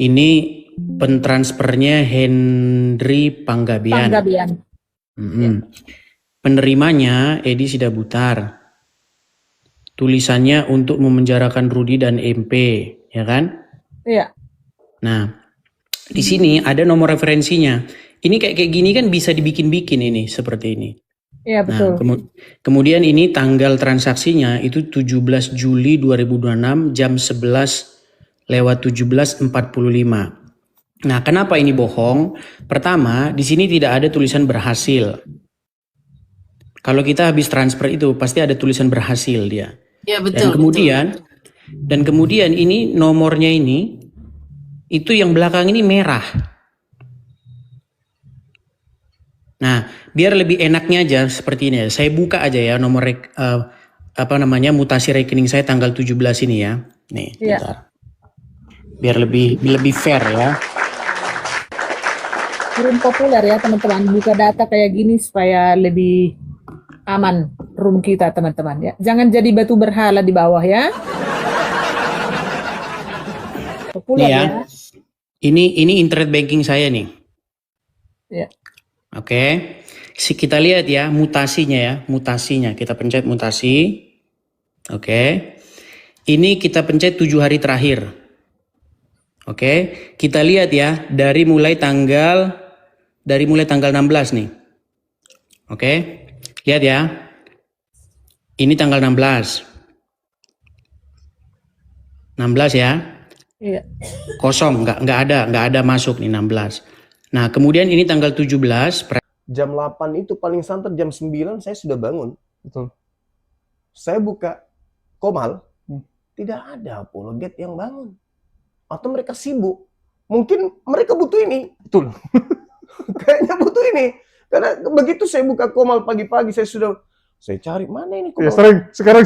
Ini pentransfernya Henry Panggabean. Ya. Penerimanya Edi Sidabutar. Tulisannya untuk memenjarakan Rudi dan MP, ya kan? Iya. Nah, di sini ada nomor referensinya. Ini kayak gini kan bisa dibikin-bikin ini seperti ini. Iya, betul. Nah, kemudian ini tanggal transaksinya itu 17 Juli 2026 jam 11:17:45. Nah, kenapa ini bohong? Pertama, di sini tidak ada tulisan berhasil. Kalau kita habis transfer itu pasti ada tulisan berhasil dia. Ya, betul. Dan kemudian ini nomornya ini itu yang belakang ini merah. Nah, biar lebih enaknya aja seperti ini ya. Saya buka aja ya nomor mutasi rekening saya tanggal 17 ini ya. Nih, bentar. Biar lebih fair ya. Room populer ya teman-teman, buka data kayak gini supaya lebih aman room kita teman-teman ya. Jangan jadi batu berhala di bawah ya. Populer nih ya. Ini internet banking saya nih. Ya. Oke. Kita lihat ya mutasinya. Kita pencet mutasi. Oke. Ini kita pencet 7 hari terakhir. Oke. Kita lihat ya dari mulai tanggal 16 nih. Oke. Lihat ya. Ini tanggal 16. 16 ya. Iya. Kosong, nggak ada masuk nih 16. Nah, kemudian ini tanggal 17. Jam 8 itu paling santer jam 9 saya sudah bangun. Betul. Saya buka Komal, tidak ada apologet yang bangun. Atau mereka sibuk. Mungkin mereka butuh ini. Betul. Kayaknya butuh ini. Karena begitu saya buka Komal pagi-pagi, saya cari mana ini Komal. Ya, sekarang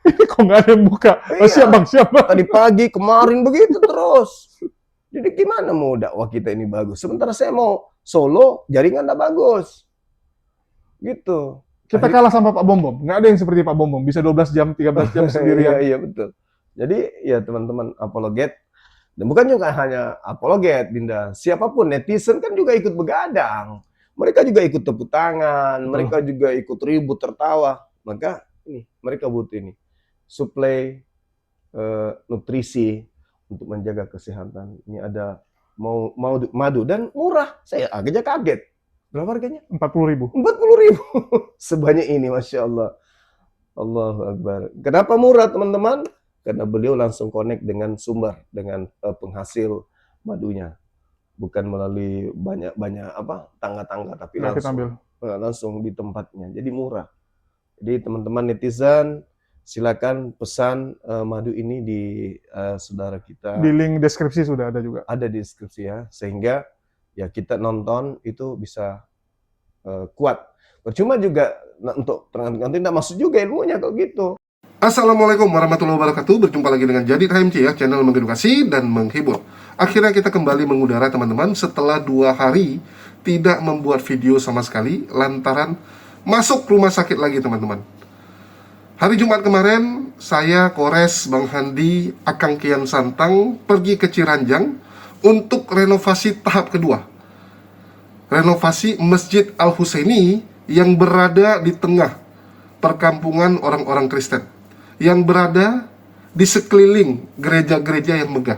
ini kok nggak ada yang buka. Iya. Siap bang. Tadi pagi, kemarin begitu terus. Jadi gimana mau dakwah kita ini bagus? Sementara saya mau solo, jaringan nggak bagus. Gitu. Kita kalah sama Pak Bom. Nggak ada yang seperti Pak Bom. Bisa 12 jam, 13 jam sendirian. Iya, betul. Jadi ya teman-teman apologet. Dan bukan juga hanya apologet, Dinda. Siapapun, netizen kan juga ikut begadang. Mereka juga ikut tepuk tangan. Mereka juga ikut ribut, tertawa. Maka ini, mereka butuh ini. Suplai nutrisi untuk menjaga kesehatan. Ini ada madu dan murah. Saya agak kaget. Berapa harganya? 40.000. 40.000. Sebanyak ini, Masya Allah. Allahu Akbar. Kenapa murah, teman-teman? Karena beliau langsung connect dengan sumber, dengan penghasil madunya. Bukan melalui banyak tangga-tangga, tapi langsung di tempatnya. Jadi murah. Jadi teman-teman netizen, silakan pesan madu ini di saudara kita. Di link deskripsi sudah ada juga. Ada di deskripsi ya, sehingga ya kita nonton itu bisa kuat. Percuma juga untuk nanti tidak masuk juga ilmunya kalau gitu. Assalamualaikum warahmatullahi wabarakatuh. Berjumpa lagi dengan Jadid HMC ya, channel mengedukasi dan menghibur. Akhirnya kita kembali mengudara teman-teman setelah 2 hari tidak membuat video sama sekali lantaran masuk rumah sakit lagi teman-teman. Hari Jumat kemarin saya, Kores, Bang Handi, Akang Kian Santang pergi ke Ciranjang untuk renovasi tahap kedua. Renovasi Masjid Al-Husaini yang berada di tengah perkampungan orang-orang Kristen, yang berada di sekeliling gereja-gereja yang megah.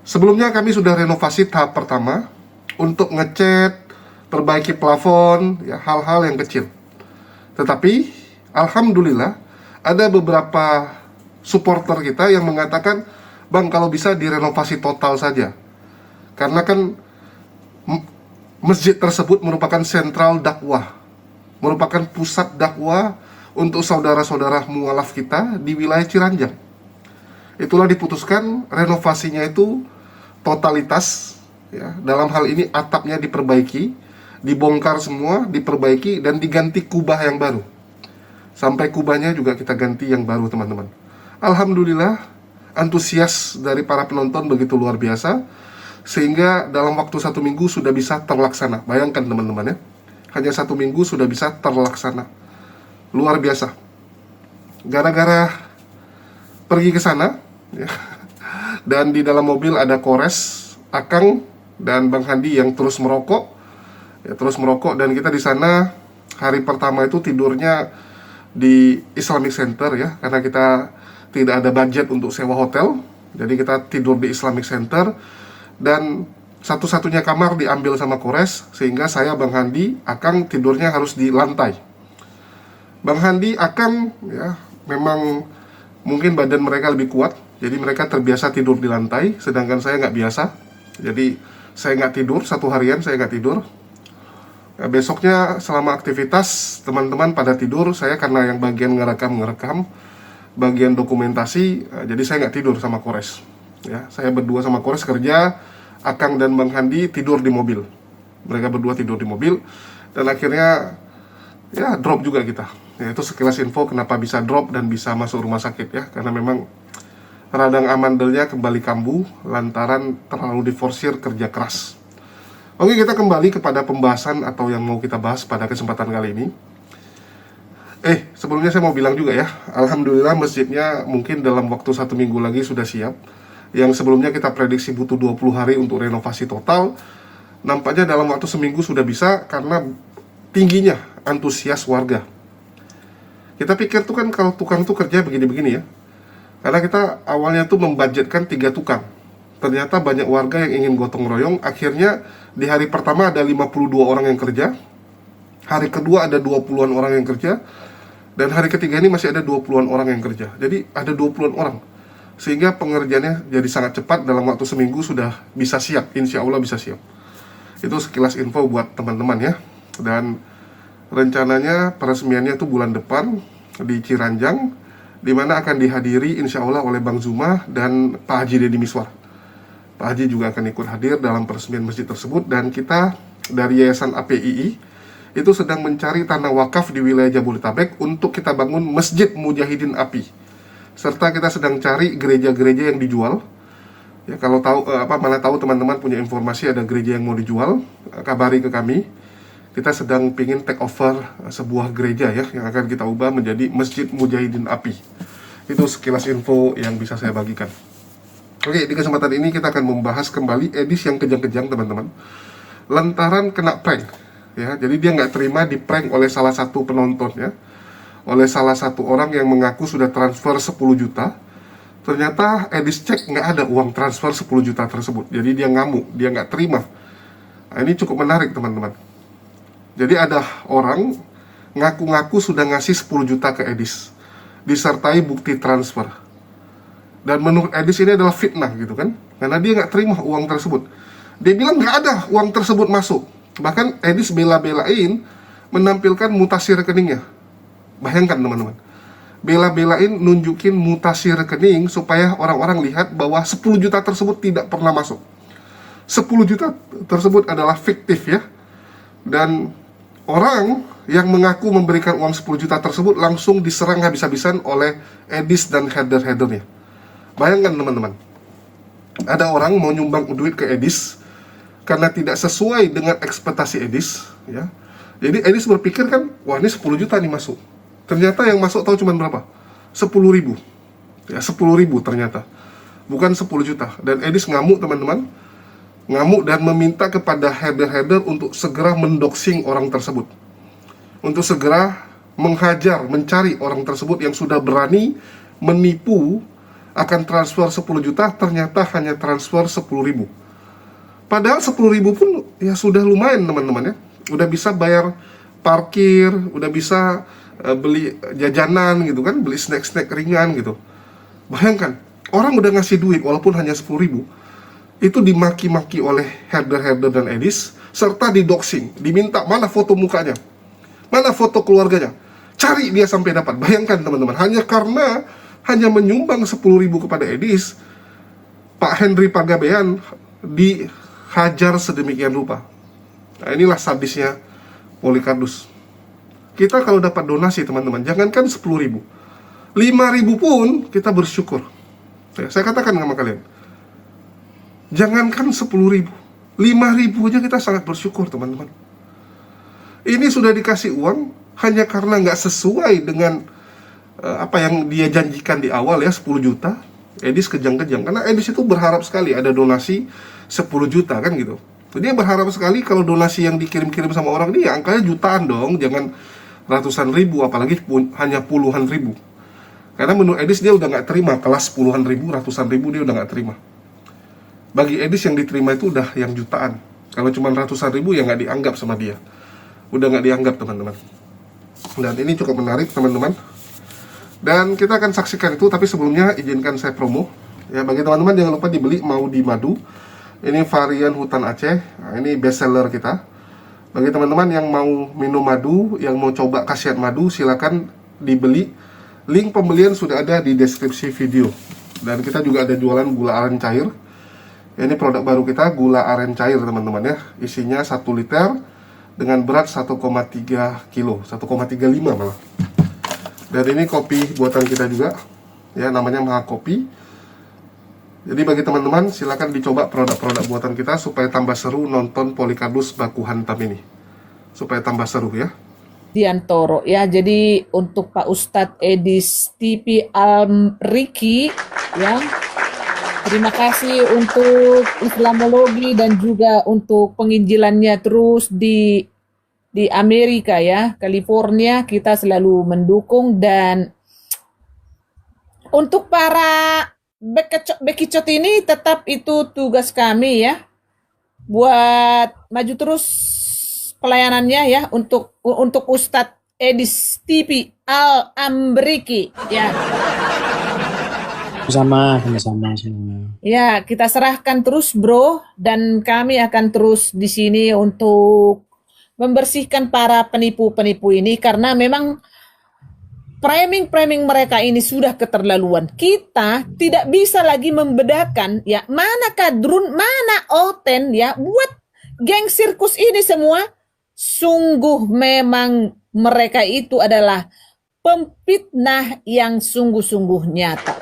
Sebelumnya kami sudah renovasi tahap pertama untuk ngecat, perbaiki plafon, ya, hal-hal yang kecil. Tetapi alhamdulillah ada beberapa supporter kita yang mengatakan, "Bang, kalau bisa direnovasi total saja." Karena kan masjid tersebut merupakan sentral dakwah, merupakan pusat dakwah untuk saudara-saudara mualaf kita di wilayah Ciranjang. Itulah diputuskan renovasinya itu totalitas, ya. Dalam hal ini atapnya diperbaiki, dibongkar semua, diperbaiki dan diganti kubah yang baru. Sampai kubahnya juga kita ganti yang baru teman-teman. Alhamdulillah antusias dari para penonton begitu luar biasa, sehingga dalam waktu 1 minggu sudah bisa terlaksana. Bayangkan teman-teman ya, hanya 1 minggu sudah bisa terlaksana. Luar biasa. Gara-gara pergi ke sana, ya, Dan di dalam mobil ada Kores, Akang, dan Bang Handi yang terus merokok. Ya, terus merokok, dan kita di sana hari pertama itu tidurnya di Islamic Center ya, karena kita tidak ada budget untuk sewa hotel. Jadi kita tidur di Islamic Center, dan satu-satunya kamar diambil sama Kores, sehingga saya, Bang Handi, Akang tidurnya harus di lantai. Bang Handi, Akang ya memang mungkin badan mereka lebih kuat, jadi mereka terbiasa tidur di lantai, sedangkan saya nggak biasa. Jadi saya nggak tidur, satu harian saya nggak tidur. Nah, besoknya selama aktivitas teman-teman pada tidur, saya karena yang bagian ngerekam, bagian dokumentasi, jadi saya nggak tidur sama Kores. Ya, saya berdua sama Kores kerja, Akang dan Bang Handi tidur di mobil. Mereka berdua tidur di mobil, dan akhirnya ya drop juga kita. Ya, itu sekilas info kenapa bisa drop dan bisa masuk rumah sakit ya, karena memang radang amandelnya kembali kambuh lantaran terlalu diforsir kerja keras. Oke, kita kembali kepada pembahasan atau yang mau kita bahas pada kesempatan kali ini. Sebelumnya saya mau bilang juga ya, alhamdulillah masjidnya mungkin dalam waktu 1 minggu lagi sudah siap. Yang sebelumnya kita prediksi butuh 20 hari untuk renovasi total, nampaknya dalam waktu seminggu sudah bisa karena tingginya antusias warga. Kita pikir tuh kan kalau tukang tuh kerja begini-begini ya, karena kita awalnya tuh membudgetkan 3 tukang. Ternyata banyak warga yang ingin gotong royong. Akhirnya di hari pertama ada 52 orang yang kerja, hari kedua ada 20-an orang yang kerja, dan hari ketiga ini masih ada 20-an orang yang kerja. Jadi ada 20-an orang, sehingga pengerjaannya jadi sangat cepat. Dalam waktu seminggu sudah bisa siap, insya Allah bisa siap. Itu sekilas info buat teman-teman ya. Dan rencananya peresmiannya itu bulan depan di Ciranjang, di mana akan dihadiri insya Allah oleh Bang Zuma dan Pak Haji Deddy Miswar. Pak Haji juga akan ikut hadir dalam peresmian masjid tersebut. Dan kita dari Yayasan APII itu sedang mencari tanah wakaf di wilayah Jabodetabek untuk kita bangun Masjid Mujahidin API. Serta kita sedang cari gereja-gereja yang dijual. Ya, kalau tahu mana tahu teman-teman punya informasi ada gereja yang mau dijual, kabari ke kami. Kita sedang pingin take over sebuah gereja ya, yang akan kita ubah menjadi Masjid Mujahidin API. Itu sekilas info yang bisa saya bagikan. Oke, di kesempatan ini kita akan membahas kembali Edis yang kejang-kejang teman-teman. Lantaran kena prank ya, jadi dia nggak terima di prank oleh salah satu penonton ya, oleh salah satu orang yang mengaku sudah transfer 10 juta. Ternyata Edis cek nggak ada uang transfer 10 juta tersebut. Jadi dia ngamuk, dia nggak terima. Nah, ini cukup menarik teman-teman. Jadi ada orang ngaku-ngaku sudah ngasih 10 juta ke Edis, disertai bukti transfer. Dan menurut Edis ini adalah fitnah gitu kan, karena dia nggak terima uang tersebut. Dia bilang nggak ada uang tersebut masuk. Bahkan Edis bela-belain menampilkan mutasi rekeningnya. Bayangkan teman-teman, bela-belain nunjukin mutasi rekening supaya orang-orang lihat bahwa 10 juta tersebut tidak pernah masuk. 10 juta tersebut adalah fiktif ya. Dan orang yang mengaku memberikan uang 10 juta tersebut langsung diserang habis-habisan oleh Edis dan header-headernya. Bayangkan teman-teman, ada orang mau nyumbang duit ke Edis karena tidak sesuai dengan ekspektasi Edis ya. Jadi Edis berpikir kan, wah ini 10 juta nih masuk. Ternyata yang masuk tahu cuma berapa? 10 ribu ya, 10 ribu ternyata, bukan 10 juta. Dan Edis ngamuk teman-teman, ngamuk dan meminta kepada header-header untuk segera mendoxing orang tersebut, untuk segera menghajar, mencari orang tersebut yang sudah berani menipu akan transfer 10 juta, ternyata hanya transfer 10 ribu. Padahal 10 ribu pun ya sudah lumayan teman-teman ya. Udah bisa bayar parkir, udah bisa beli jajanan gitu kan, beli snack-snack ringan gitu. Bayangkan, orang udah ngasih duit walaupun hanya 10 ribu, itu dimaki-maki oleh header-header dan Edis, serta didoxing, diminta mana foto mukanya, mana foto keluarganya, cari dia sampai dapat. Bayangkan teman-teman, hanya menyumbang 10 ribu kepada Edis, Pak Henry Pagabean dihajar sedemikian rupa. Nah, inilah sadisnya Polikardus. Kita kalau dapat donasi teman-teman, jangankan 10 ribu, 5 ribu pun kita bersyukur ya, saya katakan sama kalian, jangankan 10 ribu, 5 ribu aja kita sangat bersyukur teman-teman. Ini sudah dikasih uang hanya karena nggak sesuai dengan apa yang dia janjikan di awal ya, 10 juta Edis kejang-kejang karena Edis itu berharap sekali ada donasi 10 juta kan gitu. Dia berharap sekali kalau donasi yang dikirim-kirim sama orang dia angkanya jutaan dong, jangan ratusan ribu, apalagi hanya puluhan ribu. Karena menurut Edis dia udah nggak terima kelas puluhan ribu, ratusan ribu dia udah nggak terima. Bagi Edis yang diterima itu udah yang jutaan. Kalau cuma ratusan ribu ya nggak dianggap sama dia, udah nggak dianggap teman-teman. Dan ini cukup menarik teman-teman. Dan kita akan saksikan itu, tapi sebelumnya izinkan saya promo. Ya, bagi teman-teman jangan lupa dibeli mau di madu. Ini varian hutan Aceh. Nah, ini best seller kita. Bagi teman-teman yang mau minum madu, yang mau coba khasiat madu, silakan dibeli. Link pembelian sudah ada di deskripsi video. Dan kita juga ada jualan gula aren cair. Ini produk baru kita, gula aren cair teman-teman ya. Isinya 1 liter dengan berat 1,3 kilo, 1,35 malah. Dan ini kopi buatan kita juga, ya namanya Maha Kopi. Jadi bagi teman-teman silakan dicoba produk-produk buatan kita supaya tambah seru nonton Polikardus Baku Hantam ini, supaya tambah seru ya. Diantoro ya. Jadi untuk Pak Ustadz Edis TV Almriki ya. Terima kasih untuk Islamologi dan juga untuk penginjilannya terus di Amerika ya, California, kita selalu mendukung. Dan untuk para bekicot ini tetap itu tugas kami ya, buat maju terus pelayanannya ya untuk Ustadz Edis TV Al-Amriki ya. Sama. Ya, kita serahkan terus bro, dan kami akan terus di sini untuk membersihkan para penipu-penipu ini, karena memang framing mereka ini sudah keterlaluan. Kita tidak bisa lagi membedakan ya mana kadrun, mana oten ya, buat geng sirkus ini semua. Sungguh memang mereka itu adalah pemfitnah yang sungguh-sungguh nyata.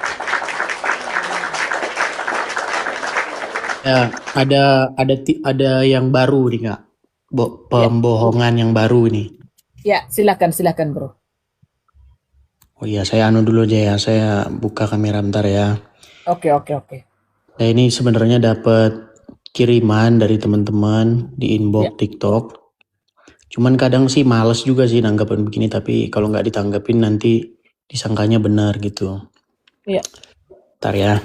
Ya, ada yang baru nih Kak. Pembohongan yang baru nih. Ya, silakan bro. Oh iya, saya dulu aja ya. Saya buka kamera bentar ya. Oke. Nah, ini sebenarnya dapat kiriman dari teman-teman di inbox TikTok. Cuman kadang sih males juga sih nanggapin begini, tapi kalau nggak ditanggapin nanti disangkanya benar gitu. Iya. Bentar ya.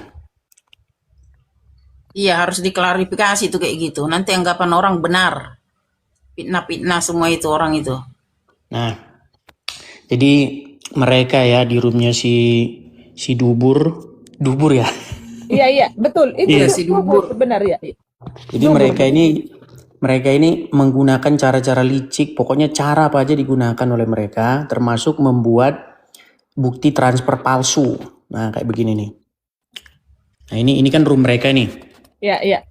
Iya, harus diklarifikasi tuh kayak gitu. Nanti anggapan orang benar. Fitnah semua itu orang itu. Nah, jadi mereka ya di roomnya si dubur ya. Iya, betul. Itu Iya, si dubur. Benar ya. Jadi mereka ini menggunakan cara-cara licik, pokoknya cara apa aja digunakan oleh mereka, termasuk membuat bukti transfer palsu. Nah, kayak begini nih. Nah, ini kan room mereka nih. Iya.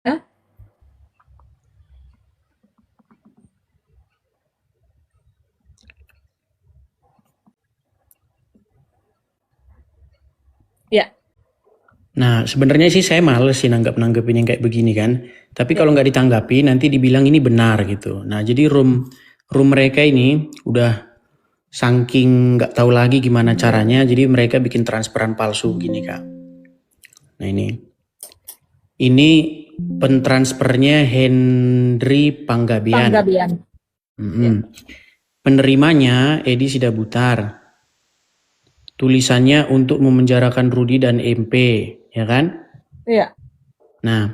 Hah? Ya. Nah, sebenarnya sih saya males sih nanggepin yang kayak begini kan. Tapi kalau nggak ditanggapi nanti dibilang ini benar gitu. Nah, jadi room mereka ini udah saking nggak tahu lagi gimana caranya, jadi mereka bikin transferan palsu gini Kak. Nah, ini pentransfernya Henry Panggabian. Penerimanya Edi Sidabutar. Tulisannya untuk memenjarakan Rudi dan MP, ya kan? Iya. Nah,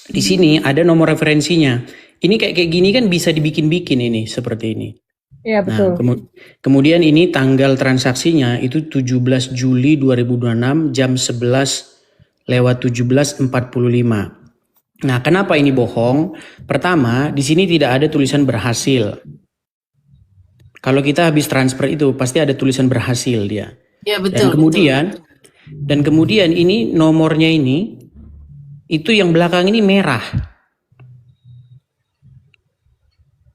di sini ada nomor referensinya. Ini kayak gini kan bisa dibikin-bikin ini seperti ini. Iya, betul. Nah, kemudian ini tanggal transaksinya itu 17 Juli 2026 jam 11:17:45. Nah, kenapa ini bohong? Pertama, di sini tidak ada tulisan berhasil. Kalau kita habis transfer itu pasti ada tulisan berhasil dia. Ya betul. Dan kemudian ini nomornya ini itu yang belakang ini merah.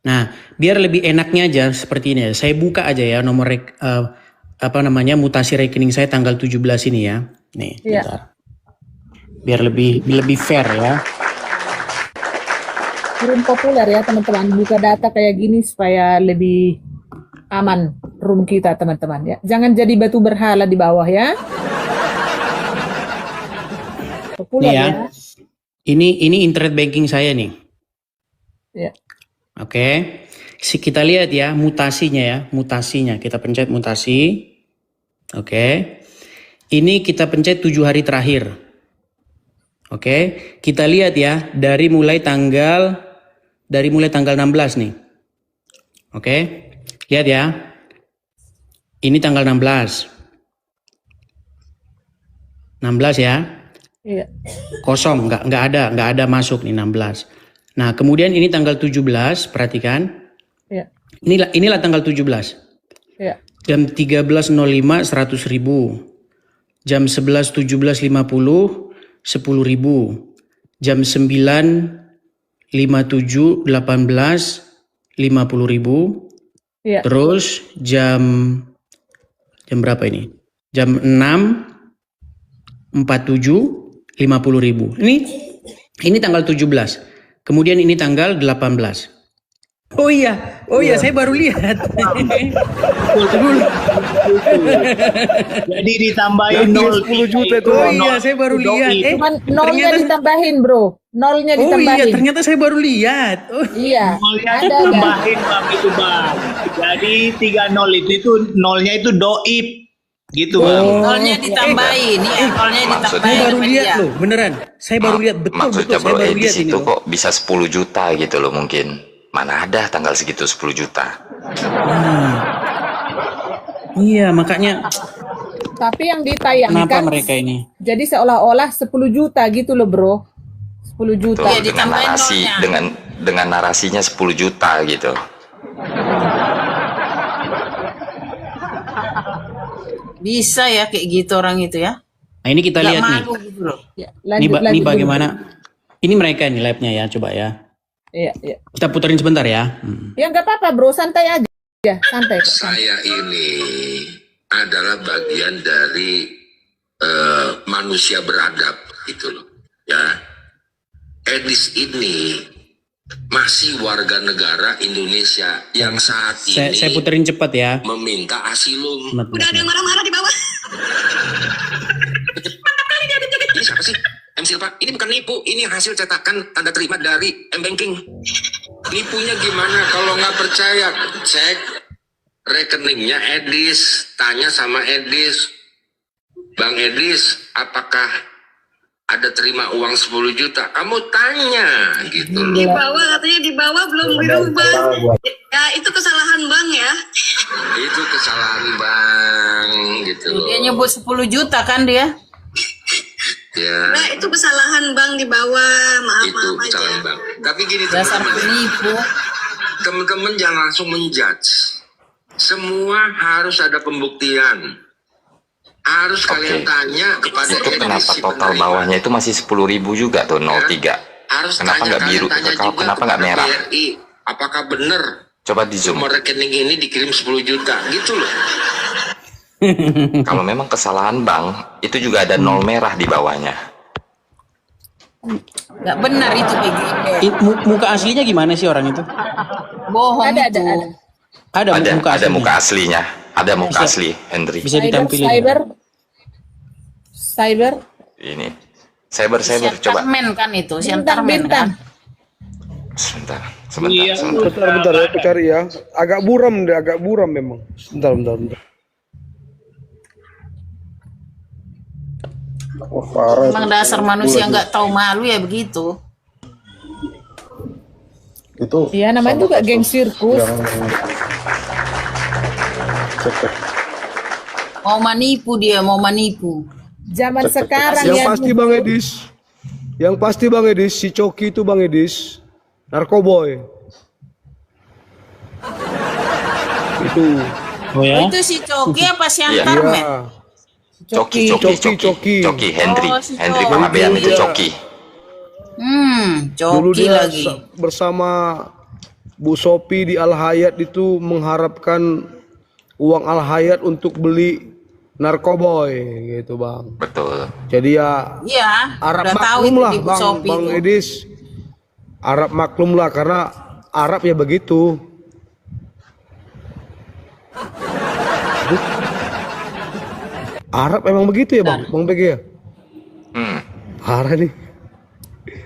Nah, biar lebih enaknya aja seperti ini ya. Saya buka aja ya nomor mutasi rekening saya tanggal 17 ini ya. Nih, bentar. Biar lebih fair ya. room populer ya teman-teman. Buka data kayak gini supaya lebih aman room kita teman-teman ya. Jangan jadi batu berhala di bawah ya. Populer Nih ya. ya. Ini internet banking saya nih. Ya. Oke. Kita lihat ya mutasinya ya, mutasinya. Kita pencet mutasi. Oke. Ini kita pencet 7 hari terakhir. Oke. Kita lihat ya dari mulai tanggal 16 nih. Oke. Lihat ya. Ini tanggal 16. 16 ya. Iya. Kosong, nggak ada masuk nih 16. Nah, kemudian ini tanggal 17, perhatikan. Iya. Inilah tanggal 17. Iya. Jam 13.05 100.000. Jam 11.17.50 10.000. Jam 9.57 18 50.000. Iya. Terus jam berapa ini? Jam 6.47 50.000. Ini tanggal 17. Kemudian ini tanggal 18. Oh iya, saya baru lihat. Jadi ditambahin Yang 0 10 juta itu, Oh Bang. iya, saya baru lihat. Cuman nolnya ternyata- ditambahin bro. Nolnya Oh iya, ditambahin. ternyata saya baru lihat. Oh, Iya. Nolnya Ada. ditambahin bang itu bang. Jadi 30 itu nolnya itu doib gitu bang. Nolnya ditambahin, ya, nolnya saya ditambahin. baru sama lihat dia. loh, beneran. Saya baru lihat Maksudnya saya bro, baru di lihat ini situ loh. kok bisa 10 juta gitu loh mungkin. Mana ada tanggal segitu 10 juta. Iya, makanya Tapi yang kenapa ditayangkan mereka ini? jadi seolah-olah 10 juta gitu loh bro. 10 Tuh, juta. Iya, dengan ditambahin narasi nolnya. dengan narasinya 10 juta gitu. Bisa ya kayak gitu orang itu ya. Nah, ini kita Nggak lihat nih. malu gitu loh. Ya, Ini, lanjut, ini lanjut dulu. bagaimana? Ini mereka nih labnya ya, coba ya. Iya, iya. Kita puterin sebentar ya. Ya nggak apa-apa bro, santai aja. Ya, santai. kok, santai. Saya ini adalah bagian dari manusia beradab gitu loh ya. Edis ini masih warga negara Indonesia yang saat ini Saya puterin cepat ya. meminta asilum. Udah ada yang marah-marah di bawah. Mantap kali dia joget. Ini siapa sih? M Silva, ini bukan nipu, ini hasil cetakan tanda terima dari M-Banking. Nipunya gimana? Kalau nggak percaya, cek rekeningnya Edis, tanya sama Edis. Bang Edis, apakah ada terima uang 10 juta? Kamu tanya gitu loh. Di bawah katanya di bawah belum dirubah. Ya itu kesalahan bank ya. Itu kesalahan bang gitu loh. Dia nyebut 10 juta kan dia. Ya, Nah itu kesalahan bank di bawah. Maaf itu maaf aja. kesalahan bang. Tapi gini Dasar teman-teman, penipu. teman-teman jangan langsung menjudge. Semua harus ada pembuktian. Harus kalian tanya kepada Itu kenapa si total penerima. bawahnya itu masih 10.000 juga tuh 03. Harus Kenapa nggak biru? tanya Kenapa juga nggak kepada merah? BRI. Apakah benar Coba di zoom. nomor rekening ini dikirim 10 juta gitu loh. Kalau memang kesalahan bank, itu juga ada nol merah di bawahnya. Nggak benar itu kayak gitu. Muka aslinya gimana sih orang itu? Bohong Ada, itu. Ada muka Ada aslinya. muka aslinya. Ada muka Bisa. asli, Henry. Bisa ditampilin. Cyber. Ini. Cyber, coba. Siantarmen kan itu, Bintang, Siantarmen bintang. kan. Sebentar. Iya. Bentar ya, aku cari ya. Agak buram memang. Bentar. Wah, parah. Emang dasar manusia nggak tahu malu ya begitu. Itu Iya, namanya juga geng sirkus. Mau manipu dia, mau manipu. Zaman sekarang yang ya. pasti Bang Edis, si Coki itu Bang Edis, narkoboy. Itu. Oh ya? Itu si Coki apa si Iya. Antarmen? Iya. Coki, Henry. Oh, si Henry Coki. Pahabean itu Coki. Dulu Coki dia lagi. bersama Bu Sopi di Al Hayat itu mengharapkan uang Al Hayat untuk beli narkoboy gitu Bang. Betul. Jadi ya Iya, Arab udah tahu maklum itu lah di Bu Bang, Sopi Bang itu. Edis. Arab maklum lah karena Arab ya begitu. Arab emang begitu ya Bang PG ya? Parah nih.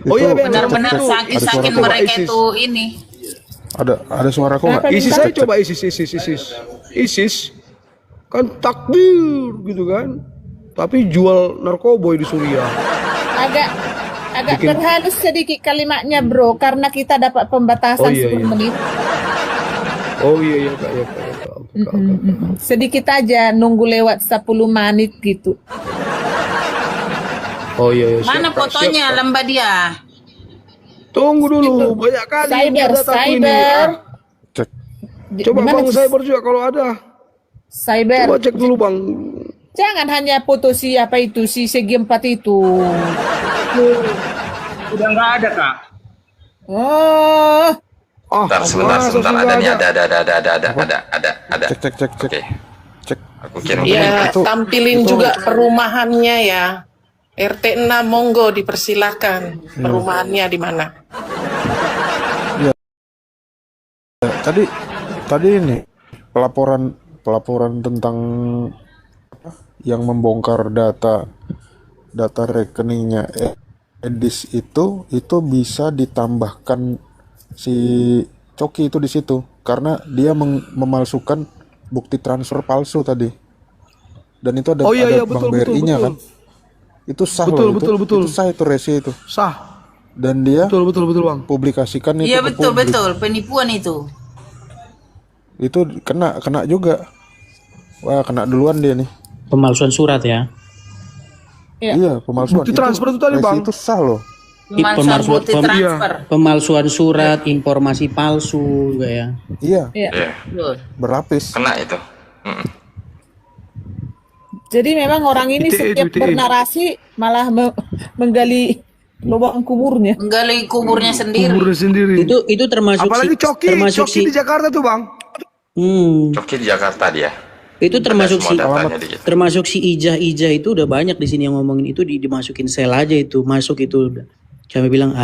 Oh iya Benar-benar saking mereka ISIS. itu ini. Ada suara kok nggak? ISIS saya coba ISIS. Kan takbir gitu kan. Tapi jual narkoboy di Suriah. Agak berhalus sedikit kalimatnya bro, karena kita dapat pembatasan 10 menit. Oh iya Kak. Sedikit aja nunggu lewat 10 menit gitu. Oh iya. Mana fotonya lembah dia? Tunggu dulu, banyak kali Cyber. Cek. Coba Gimana, Bang Cis? Cyber juga kalau ada. Cyber. Coba cek dulu Bang. Jangan hanya foto si segi 4 itu. Udah nggak ada, Kak. Oh, Sebentar, ada nih, ada. Cek. Oke, aku kirim. Ya, tampilin juga perumahannya ya. RT 6 monggo dipersilakan. Perumahannya di mana? Tadi ini pelaporan tentang yang membongkar data rekeningnya Edis itu bisa ditambahkan si Coki itu di situ karena dia memalsukan bukti transfer palsu tadi. Dan itu ada Bank BRI-nya kan. Itu sah loh. Itu sah itu resi itu. Sah. Dan dia Betul Bang. publikasikan itu Iya ke publik. betul, penipuan itu. Itu kena juga. Wah, kena duluan dia nih. Pemalsuan surat ya. Iya, pemalsuan. Bukti transfer itu tadi, resi Bang. Itu sah loh. Pemalsuan bukti transfer. Pemalsuan surat, informasi palsu juga ya. Iya, Betul. berlapis. Kena itu. jadi memang orang ini setiap bernarasi malah menggali lubang kuburnya. Menggali kuburnya sendiri. Itu termasuk Apalagi Coki di Jakarta tuh Bang. Coki di Jakarta dia. Itu termasuk Ada semua datanya di situ. termasuk si Ijah itu udah banyak di sini yang ngomongin itu dimasukin sel aja itu, masuk itu udah. Kami bilang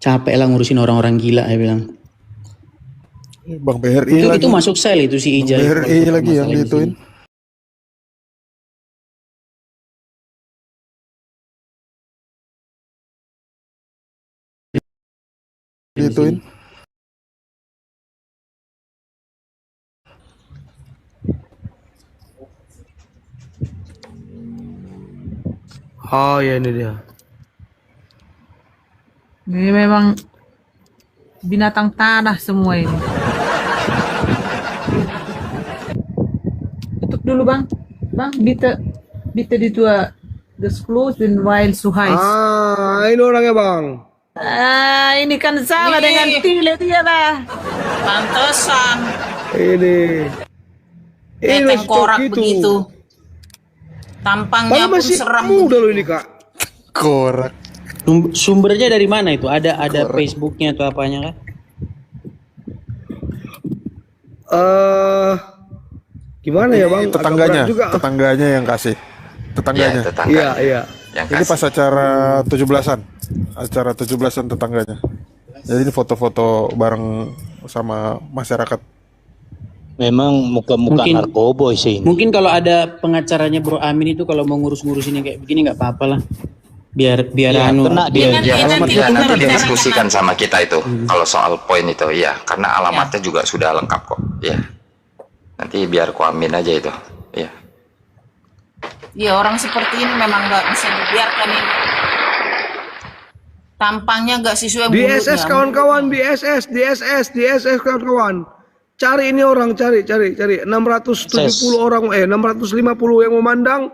capek lah ngurusin orang-orang gila, saya bilang. Bang BRI lagi. Itu masuk sel itu si Ijah. BRI lagi yang dituin. Dituin. Oh ya ini dia. Ini memang binatang tanah semua ini. Tutup dulu Bang. Bang, bitte ditua disclose in while Suhais. Ini orangnya Bang. Ini kan sama dengan Tile dia lah. Pantesan. Ini Tengkorak begitu. Tampangnya pun masih seram. muda loh ini Kak. Korak. Sumbernya dari mana itu? Ada Facebooknya atau apanya kah? Gimana ya Bang? Tetangganya yang kasih. Tetangganya. Iya. Ini pas acara 17-an. Acara 17-an tetangganya. Jadi ini foto-foto bareng sama masyarakat. Memang muka-muka narkoboy sih. Mungkin kalau ada pengacaranya Bro Amin itu kalau mau ngurus-ngurusin yang kayak begini nggak apa-apa lah. Biar kena dia nanti didiskusikan sama kita itu kalau soal poin itu karena alamatnya juga sudah lengkap kok nanti biar ku amin aja itu Iya, orang seperti ini memang nggak bisa dibiarkan ini. Tampangnya nggak sesuai mulutnya. DSS kawan-kawan, DSS kawan-kawan. Cari ini orang, cari 670 orang 650 yang memandang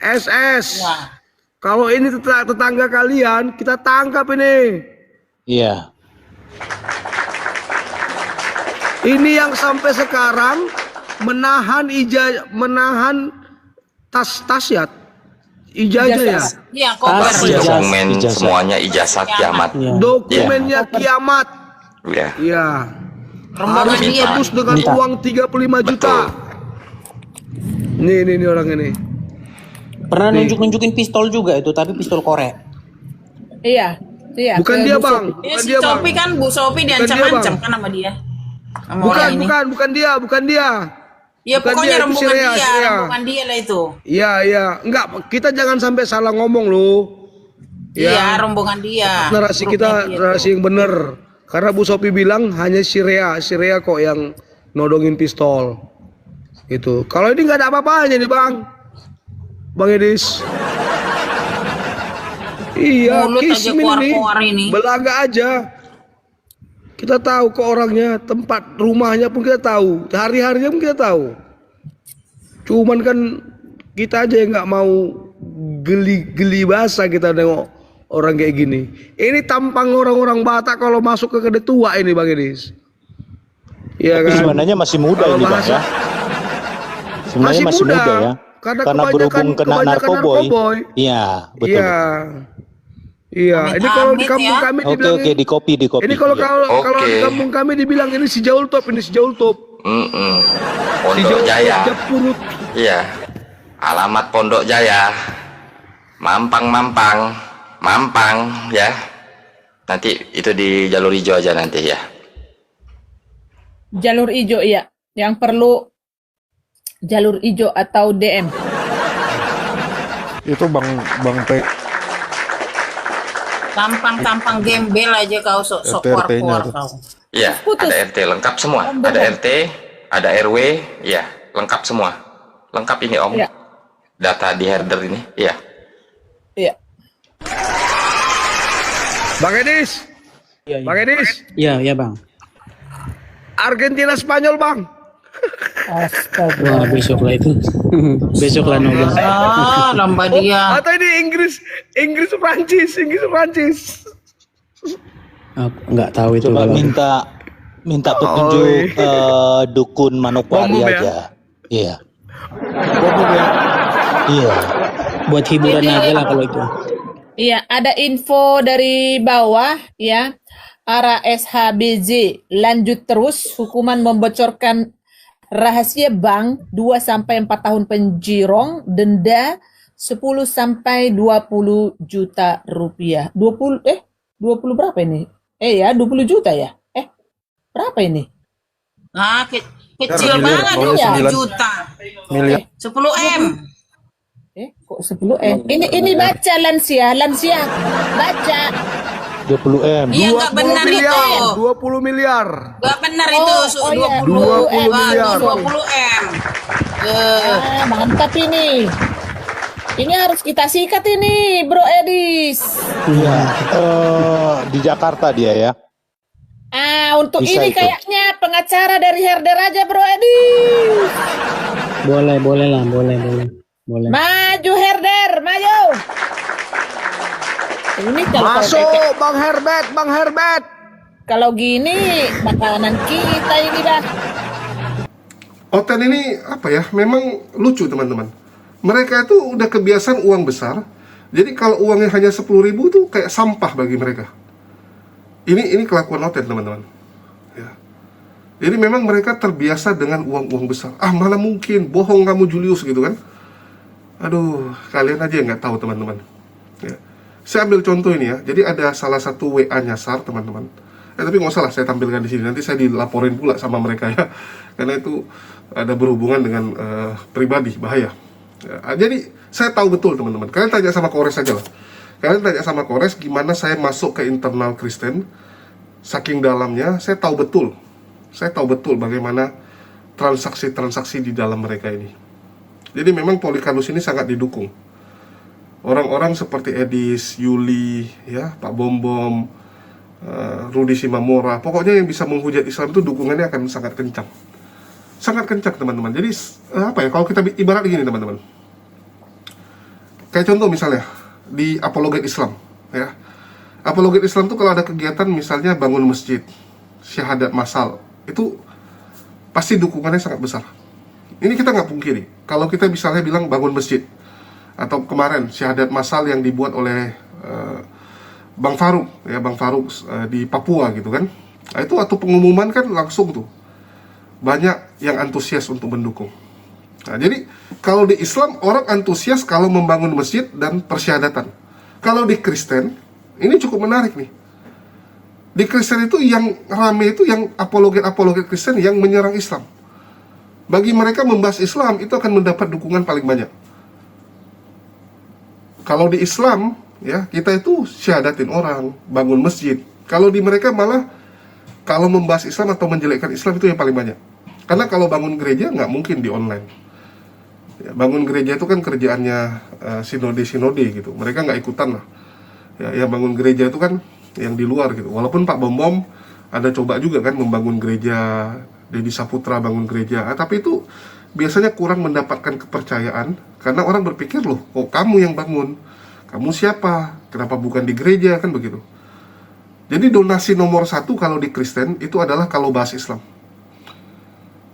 SS. Kalau ini tetangga kalian, kita tangkap ini. Iya. Ini yang sampai sekarang menahan tas-tasyat. Ijazah ya? Iya, koper. Dokumen semuanya ijazah kiamat. Dokumennya kiamat. Iya. Harus ditebus dengan uang 35 juta. Ini orang ini. Pernah nunjukin pistol juga itu, tapi pistol korek. Iya. Iya, Bukan ke dia Bu bang, Sophie. Ya, bukan si dia bang. Sophie kan, Bu Sophie Bukan dia bang. diancam-ancam kan sama dia. Sama Bukan, orang ini. bukan dia, bukan dia. Ya Bukan pokoknya dia, itu rombongan Syria, dia, Syria. rombongan dia lah itu. Iya, iya. Enggak, kita jangan sampai salah ngomong loh. Iya, rombongan dia. Narasi Grupnya kita, dia narasi tuh. yang benar. Karena Bu Sophie bilang hanya Syria kok yang nodongin pistol. Gitu. Kalau ini nggak ada apa-apanya nih Bang Edis. Iya, Mulut aja Kismin keluar-keluar ini. belaga aja. Kita tahu kok orangnya, tempat rumahnya pun kita tahu, hari-harinya pun kita tahu. Cuman kan kita aja yang nggak mau geli bahasa kita nengok orang kayak gini. Ini tampang orang-orang Batak kalau masuk ke kedai tua ini Bang Edis. Iya Tapi kan? sebenarnya masih muda Kalau ini Bang bahasa- ya. Sebenarnya masih muda ya. Karena berhubung kena narkoboy. Iya, betul. Iya. Iya, ini kalau di kampung kami dibilang Oke, di kopi. ini kalau Iya. kalau di kampung kami dibilang ini si Jaul Top, ini si Jaul Top. Pondok Jaya. Japurut. Iya. Alamat Pondok Jaya. Mampang ya. Nanti itu di jalur hijau aja nanti ya. Jalur hijau ya. Yang perlu jalur hijau atau DM. Itu Bang P. Tampang-tampang gembel aja kau sok-sok RT-nya keluar-keluar tuh. kau. Iya, ada RT lengkap semua. Ada RT, ada RW, ya, lengkap semua. Lengkap ini Om. Iya. Data di herder ini, iya. Iya. Bang Edis. Bang Edis. Iya Bang. Argentina Spanyol Bang. Wah, besok lah itu. Besok lah Nobel. Lamba dia. Atau ini Inggris Prancis. Aku nggak tahu itu Coba kalau. minta petunjuk dukun Manokwari Bomom ya? aja. Iya. Iya. Buat hiburan aja lah kalau itu. Iya, ada info dari bawah ya. Arah SHBZ lanjut terus hukuman membocorkan rahasia bank 2 sampai 4 tahun penjirong, denda 10 sampai 20 juta rupiah. 20 berapa ini? Ya 20 juta ya? Berapa ini? Nah, kecil miliar, banget pokoknya 2 9 juta. miliar. 10 M. Kok 10 M? Ini baca lansia. Baca. 20 M. Iya nggak benar itu. 20 miliar. Nggak benar itu. 20 miliar. 20 M. Mantap ini. Ini harus kita sikat ini, Bro Edis. Iya. Di Jakarta dia ya. Untuk Bisa ini itu. kayaknya pengacara dari herder aja, Bro Edis. Boleh lah, boleh. Maju herder, maju. Ini kalau Masuk Bang Herbert. Kalau gini makanan kita ini dah. Oten ini apa ya? Memang lucu teman-teman. Mereka itu udah kebiasaan uang besar. Jadi kalau uangnya hanya 10.000 tuh kayak sampah bagi mereka. Ini kelakuan Oten teman-teman. Ya. Jadi memang mereka terbiasa dengan uang besar. Mana mungkin, bohong kamu Julius gitu kan? Aduh, kalian aja yang nggak tahu teman-teman. Ya. Saya ambil contoh ini ya. Jadi ada salah satu WA nyasar teman-teman. Tapi nggak usah lah saya tampilkan di sini. Nanti saya dilaporin pula sama mereka ya. Karena itu ada berhubungan dengan pribadi, bahaya. Ya, jadi saya tahu betul teman-teman. Kalian tanya sama Kores aja lah. Kalian tanya sama Kores gimana saya masuk ke internal Kristen. Saking dalamnya, saya tahu betul. Saya tahu betul bagaimana transaksi-transaksi di dalam mereka ini. Jadi memang Polikarpus ini sangat didukung. Orang-orang seperti Edis, Yuli, ya, Pak Bom, Rudi Simamora, pokoknya yang bisa menghujat Islam itu dukungannya akan sangat kencang. Sangat kencang teman-teman. Jadi apa ya, kalau kita ibarat gini teman-teman. Kayak contoh misalnya di apologet Islam, ya. Apologet Islam itu kalau ada kegiatan misalnya bangun masjid, syahadat massal, itu pasti dukungannya sangat besar. Ini kita nggak pungkiri. Kalau kita misalnya bilang bangun masjid, atau kemarin syahadat massal yang dibuat oleh Bang Faruk, ya Bang Faruk di Papua gitu kan. Nah, itu waktu pengumuman kan langsung tuh banyak yang antusias untuk mendukung. Nah, jadi kalau di Islam orang antusias kalau membangun masjid dan persyahadatan. Kalau di Kristen Ini cukup menarik nih. Di Kristen itu yang rame itu yang apologet Kristen yang menyerang Islam. Bagi mereka membahas Islam itu akan mendapat dukungan paling banyak. Kalau di Islam, ya kita itu syahadatin orang, bangun masjid. Kalau di mereka malah kalau membahas Islam atau menjelekkan Islam itu yang paling banyak. Karena kalau bangun gereja nggak mungkin di online. Ya, bangun gereja itu kan kerjaannya sinode gitu. Mereka nggak ikutan lah. Ya, yang bangun gereja itu kan yang di luar gitu. Walaupun Pak Bom ada coba juga kan membangun gereja, Deddy Saputra bangun gereja, tapi itu biasanya kurang mendapatkan kepercayaan karena orang berpikir loh, kok kamu yang bangun, kamu siapa, kenapa bukan di gereja, kan begitu. Jadi donasi nomor 1 kalau di Kristen itu adalah kalau bahas Islam.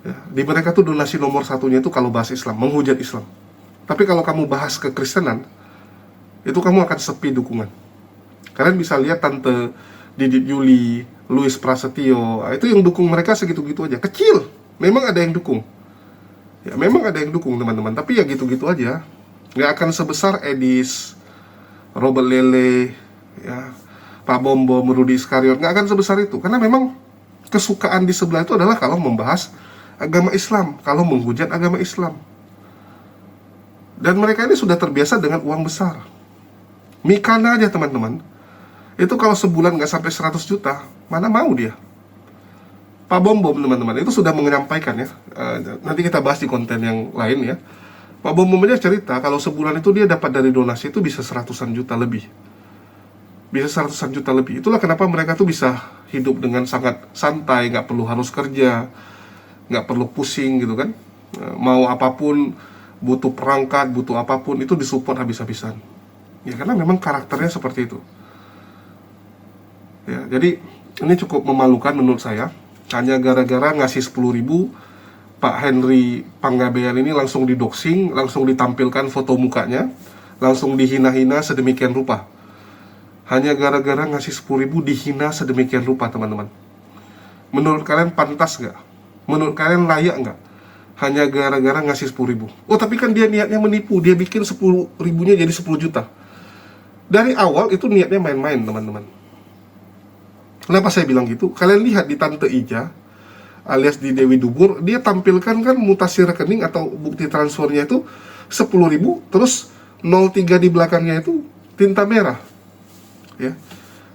Ya, di mereka tuh donasi nomor 1-nya itu kalau bahas Islam, menghujat Islam. Tapi kalau kamu bahas kekristenan, itu kamu akan sepi dukungan. Kalian bisa lihat Tante Didit Yuli, Louis Prasetyo, itu yang dukung mereka segitu-gitu aja. Kecil, memang ada yang dukung. Ya, memang ada yang dukung teman-teman, tapi ya gitu-gitu aja. Nggak akan sebesar Edis, Robert Lele, ya, Pak Bom, Rudy Iskariot, nggak akan sebesar itu. Karena memang kesukaan di sebelah itu adalah kalau membahas agama Islam, kalau menghujat agama Islam. Dan mereka ini sudah terbiasa dengan uang besar. Mikana aja teman-teman, itu kalau sebulan nggak sampai 100 juta, mana mau dia? Pak Bom teman-teman, itu sudah menyampaikan ya, nanti kita bahas di konten yang lain ya. Pak Bom aja cerita, kalau sebulan itu dia dapat dari donasi itu bisa 100-an juta lebih. Bisa 100-an juta lebih. Itulah kenapa mereka tuh bisa hidup dengan sangat santai, nggak perlu harus kerja, nggak perlu pusing gitu kan. Mau apapun, butuh perangkat, butuh apapun, itu disupport habis-habisan. Ya karena memang karakternya seperti itu. Ya, jadi ini cukup memalukan menurut saya. Hanya gara-gara ngasih 10.000, Pak Henry Panggabean ini langsung didoxing, langsung ditampilkan foto mukanya, langsung dihina-hina sedemikian rupa. Hanya gara-gara ngasih 10.000 dihina sedemikian rupa teman-teman. Menurut kalian pantas nggak? Menurut kalian layak nggak? Hanya gara-gara ngasih 10.000. Oh tapi kan dia niatnya menipu, dia bikin 10.000-nya jadi 10 juta. Dari awal itu niatnya main-main teman-teman. Kenapa saya bilang gitu? Kalian lihat di Tante Ija alias di Dewi Dubur, dia tampilkan kan mutasi rekening atau bukti transfernya itu 10.000, terus 03 di belakangnya itu tinta merah. Ya.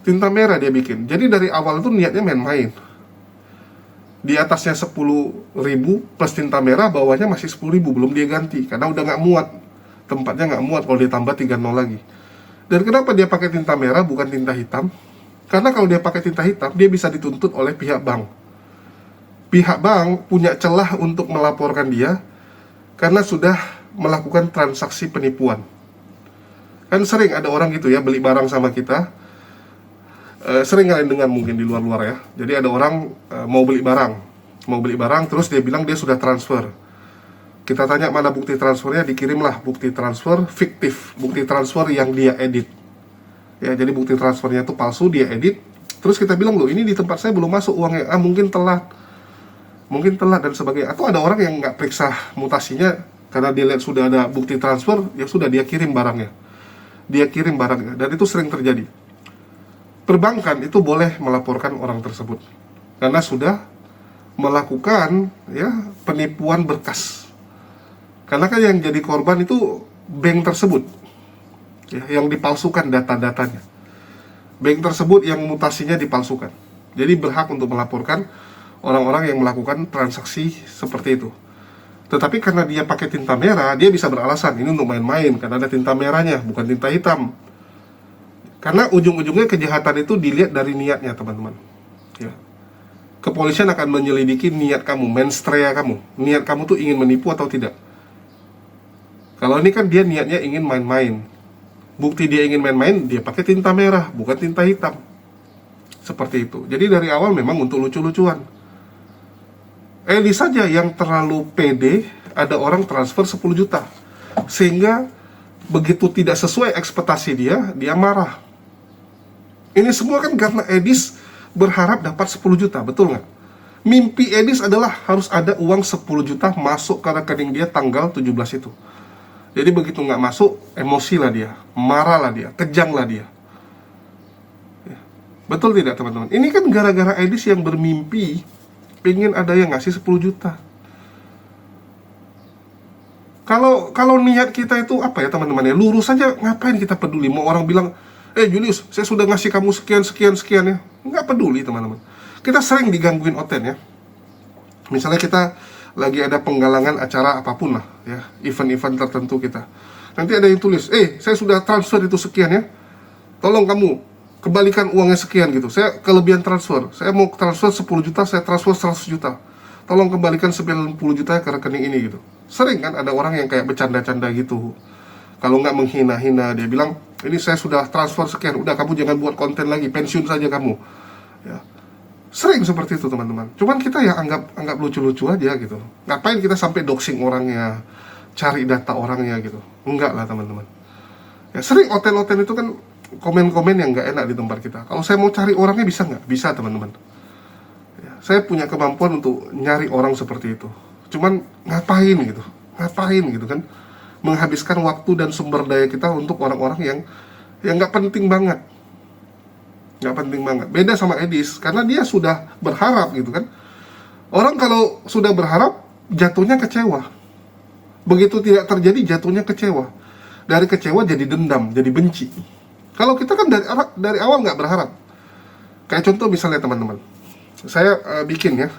Tinta merah dia bikin. Jadi dari awal itu niatnya main-main. Di atasnya 10.000 plus tinta merah, bawahnya masih 10.000, belum dia ganti karena udah nggak muat. Tempatnya nggak muat kalau ditambah 30 lagi. Dan kenapa dia pakai tinta merah bukan tinta hitam? Karena kalau dia pakai tinta hitam, dia bisa dituntut oleh pihak bank. Pihak bank punya celah untuk melaporkan dia karena sudah melakukan transaksi penipuan. Kan sering ada orang gitu ya, beli barang sama kita. Sering kalian dengar mungkin di luar-luar ya. Jadi ada orang mau beli barang, terus dia bilang dia sudah transfer. Kita tanya mana bukti transfernya, dikirimlah bukti transfer fiktif, bukti transfer yang dia edit. Ya, jadi bukti transfernya itu palsu, dia edit. Terus kita bilang, loh ini di tempat saya belum masuk uangnya, mungkin telat dan sebagainya. Atau ada orang yang nggak periksa mutasinya karena dia lihat sudah ada bukti transfer, ya sudah dia kirim barangnya. Dan itu sering terjadi. Perbankan itu boleh melaporkan orang tersebut karena sudah melakukan ya penipuan berkas. Karena kan yang jadi korban itu bank tersebut. Ya, yang dipalsukan data-datanya. Bank tersebut yang mutasinya dipalsukan. Jadi berhak untuk melaporkan orang-orang yang melakukan transaksi seperti itu. Tetapi karena dia pakai tinta merah, dia bisa beralasan ini untuk main-main karena ada tinta merahnya, bukan tinta hitam. Karena ujung-ujungnya kejahatan itu dilihat dari niatnya, teman-teman. Ya. Kepolisian akan menyelidiki niat kamu, mens rea kamu. Niat kamu tuh ingin menipu atau tidak. Kalau ini kan dia niatnya ingin main-main. Bukti dia ingin main-main, dia pakai tinta merah, bukan tinta hitam. Seperti itu. Jadi dari awal memang untuk lucu-lucuan. Eli saja yang terlalu pede, ada orang transfer 10 juta. Sehingga begitu tidak sesuai ekspektasi dia marah. Ini semua kan karena Edis berharap dapat 10 juta, betul nggak? Mimpi Edis adalah harus ada uang 10 juta masuk ke rekening dia tanggal 17 itu. Jadi begitu nggak masuk, emosi lah dia, marah lah dia, kejang lah dia. Betul tidak teman-teman? Ini kan gara-gara Edis yang bermimpi pengen ada yang ngasih 10 juta. Kalau niat kita itu apa ya teman-teman ya, lurus aja, ngapain kita peduli mau orang bilang, Julius, saya sudah ngasih kamu sekian ya. Nggak peduli teman-teman. Kita sering digangguin Oten ya. Misalnya kita lagi ada penggalangan acara apapun lah ya, event-event tertentu kita. Nanti ada yang tulis, saya sudah transfer itu sekian ya, tolong kamu kembalikan uangnya sekian gitu. Saya kelebihan transfer, saya mau transfer 10 juta, saya transfer 100 juta. Tolong kembalikan 90 juta ke rekening ini gitu. Sering kan ada orang yang kayak bercanda-canda gitu. Kalau nggak menghina-hina, dia bilang, ini saya sudah transfer sekian, udah kamu jangan buat konten lagi, pensiun saja kamu. Ya. Sering seperti itu teman-teman. Cuman kita ya anggap lucu-lucu aja gitu. Ngapain kita sampai doxing orangnya, cari data orangnya gitu. Enggak lah teman-teman. Ya, sering Oten-Oten itu kan komen-komen yang nggak enak di tempat kita. Kalau saya mau cari orangnya bisa nggak? Bisa teman-teman. Ya, saya punya kemampuan untuk nyari orang seperti itu. Cuman ngapain gitu kan? Menghabiskan waktu dan sumber daya kita untuk orang-orang yang nggak penting banget. Nggak penting banget. Beda sama Edis, karena dia sudah berharap gitu kan. Orang kalau sudah berharap, jatuhnya kecewa. Begitu tidak terjadi, jatuhnya kecewa. Dari kecewa jadi dendam, jadi benci. Kalau kita kan dari awal nggak berharap. Kayak contoh misalnya teman-teman, saya bikin ya,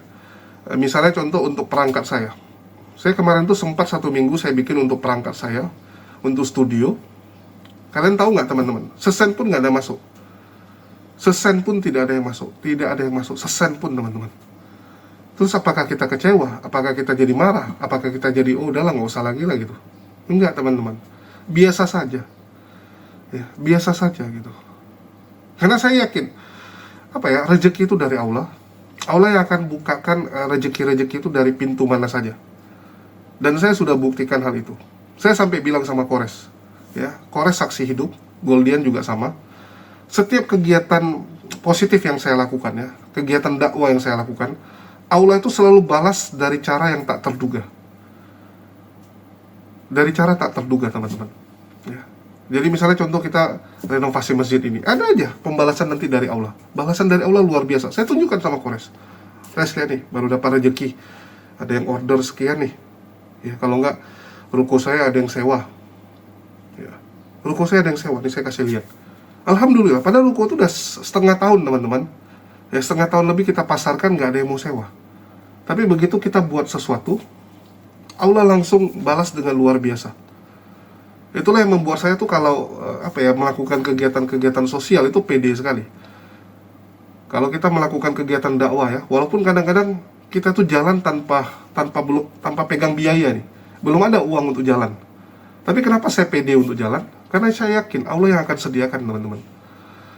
misalnya contoh untuk perangkat saya. Saya kemarin tuh sempat 1 minggu saya bikin untuk perangkat saya, untuk studio. Kalian tahu nggak teman-teman, sesen pun nggak ada masuk. Sesen pun tidak ada yang masuk. Tidak ada yang masuk, sesen pun teman-teman. Terus apakah kita kecewa? Apakah kita jadi marah? Apakah kita jadi, udahlah nggak usah lagi lah gitu? Enggak teman-teman. Biasa saja. Ya, biasa saja gitu. Karena saya yakin, rezeki itu dari Allah. Allah yang akan bukakan rezeki-rezeki itu dari pintu mana saja. Dan saya sudah buktikan hal itu. Saya sampai bilang sama Kores. Ya, Kores saksi hidup, Goldian juga sama. Setiap kegiatan positif yang saya lakukan ya, kegiatan dakwah yang saya lakukan, Allah itu selalu balas dari cara yang tak terduga. Dari cara tak terduga teman-teman ya. Jadi misalnya contoh kita renovasi masjid ini, ada aja pembalasan nanti dari Allah. Balasan dari Allah luar biasa. Saya tunjukkan sama Kores. Lihat nih, baru dapat rezeki. Ada yang order sekian nih. Ya, kalau enggak, ruko saya ada yang sewa. Ya, ruko saya ada yang sewa, nih saya kasih lihat. Alhamdulillah, padahal ruko itu udah setengah tahun teman-teman. Ya, setengah tahun lebih kita pasarkan, nggak ada yang mau sewa. Tapi begitu kita buat sesuatu, Allah langsung balas dengan luar biasa. Itulah yang membuat saya tuh kalau melakukan kegiatan-kegiatan sosial itu pede sekali. Kalau kita melakukan kegiatan dakwah ya, walaupun kadang-kadang kita tuh jalan tanpa pegang biaya nih, belum ada uang untuk jalan. Tapi kenapa saya pede untuk jalan? Karena saya yakin Allah yang akan sediakan teman-teman.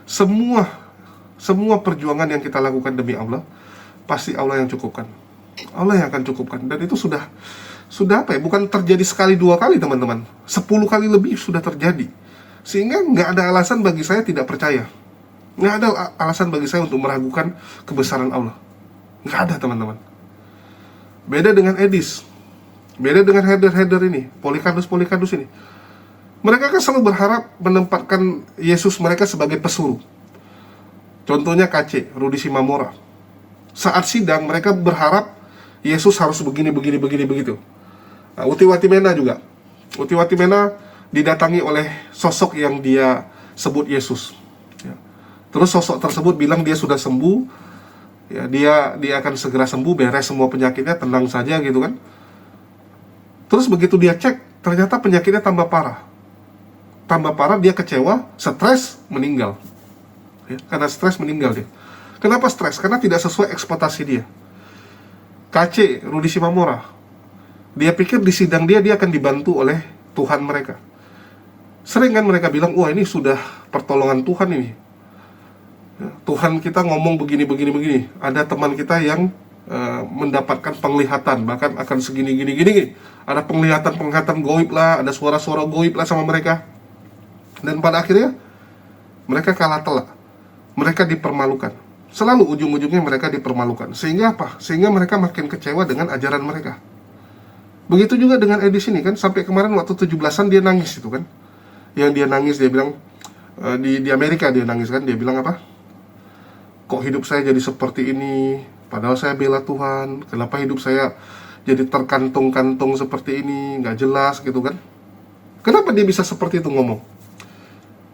Semua perjuangan yang kita lakukan demi Allah, pasti Allah yang cukupkan. Allah yang akan cukupkan. Dan itu sudah bukan terjadi sekali 2 kali teman-teman, 10 kali lebih sudah terjadi. Sehingga nggak ada alasan bagi saya tidak percaya. Nggak ada alasan bagi saya untuk meragukan kebesaran Allah. Nggak ada teman-teman. Beda dengan Edis, beda dengan header ini, Polikardus ini. Mereka kan selalu berharap menempatkan Yesus mereka sebagai pesuruh. Contohnya KC, Rudi Simamora. Saat sidang mereka berharap Yesus harus begini begitu. Nah, Uti Watimena juga. Uti Watimena didatangi oleh sosok yang dia sebut Yesus. Ya. Terus sosok tersebut bilang dia sudah sembuh. Ya, dia akan segera sembuh, beres semua penyakitnya, tenang saja gitu kan. Terus begitu dia cek, ternyata penyakitnya tambah parah. Tambah parah, dia kecewa, stres, meninggal. Ya, karena stres meninggal dia. Kenapa stres? Karena tidak sesuai ekspektasi dia. KC, Rudi Simamora, dia pikir di sidang dia akan dibantu oleh Tuhan mereka. Sering kan mereka bilang, wah ini sudah pertolongan Tuhan ini. Ya, Tuhan kita ngomong begini. Ada teman kita yang mendapatkan penglihatan, bahkan akan segini. Ada penglihatan goib lah, ada suara-suara goib lah sama mereka. Dan pada akhirnya mereka kalah telak. Mereka dipermalukan. Selalu ujung-ujungnya mereka dipermalukan. Sehingga apa? Sehingga mereka makin kecewa dengan ajaran mereka. Begitu juga dengan Edis ini kan. Sampai kemarin waktu 17-an dia nangis itu kan. Yang dia nangis, dia bilang di Amerika dia nangis kan. Dia bilang apa? kok hidup saya jadi seperti ini, padahal saya bela Tuhan, kenapa hidup saya jadi terkantung-kantung seperti ini, nggak jelas gitu kan. Kenapa dia bisa seperti itu ngomong?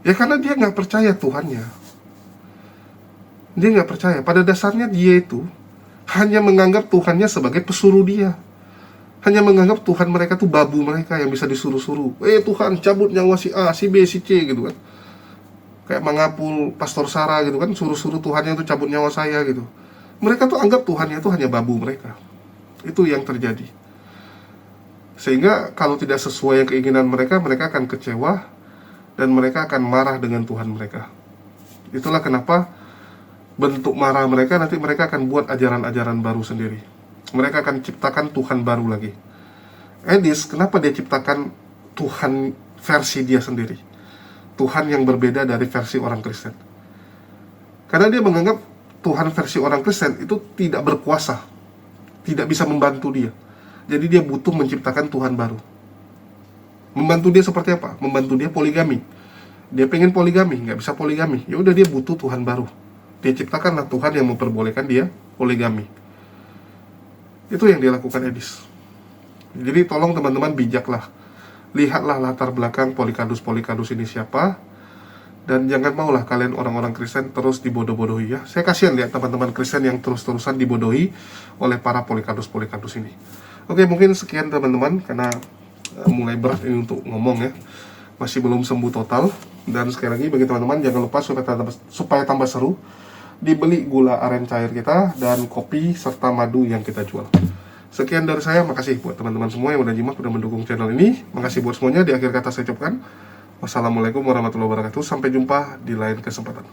Ya karena dia nggak percaya Tuhannya. Dia nggak percaya. Pada dasarnya dia itu hanya menganggap Tuhannya sebagai pesuruh dia. Hanya menganggap Tuhan mereka tuh babu mereka yang bisa disuruh-suruh. Tuhan cabut nyawa si A, si B, si C gitu kan. Kayak mengapul Pastor Sarah gitu kan, suruh-suruh Tuhannya itu cabut nyawa saya gitu. Mereka tuh anggap Tuhannya itu hanya babu mereka. Itu yang terjadi. Sehingga kalau tidak sesuai keinginan mereka, mereka akan kecewa dan mereka akan marah dengan Tuhan mereka. Itulah kenapa bentuk marah mereka, nanti mereka akan buat ajaran-ajaran baru sendiri. Mereka akan ciptakan Tuhan baru lagi. Edis, kenapa dia ciptakan Tuhan versi dia sendiri? Tuhan yang berbeda dari versi orang Kristen. Karena dia menganggap Tuhan versi orang Kristen itu tidak berkuasa, tidak bisa membantu dia. Jadi dia butuh menciptakan Tuhan baru. Membantu dia seperti apa? Membantu dia poligami. Dia pengen poligami, nggak bisa poligami. Ya udah, dia butuh Tuhan baru. Dia ciptakanlah Tuhan yang memperbolehkan dia poligami. Itu yang dia lakukan Edis. Jadi tolong teman-teman bijaklah. Lihatlah latar belakang Polycarpus ini siapa. Dan jangan maulah kalian orang-orang Kristen terus dibodoh-bodohi ya. Saya kasihan lihat teman-teman Kristen yang terus-terusan dibodohi oleh para Polycarpus ini. Oke, mungkin sekian teman-teman, karena mulai berat ini untuk ngomong ya. Masih belum sembuh total. Dan sekali lagi bagi teman-teman, jangan lupa supaya tambah seru, dibeli gula aren cair kita dan kopi serta madu yang kita jual. Sekian dari saya, makasih buat teman-teman semua yang udah nyimak, udah mendukung channel ini. Makasih buat semuanya. Di akhir kata saya ucapkan wassalamualaikum warahmatullahi wabarakatuh. Sampai jumpa di lain kesempatan.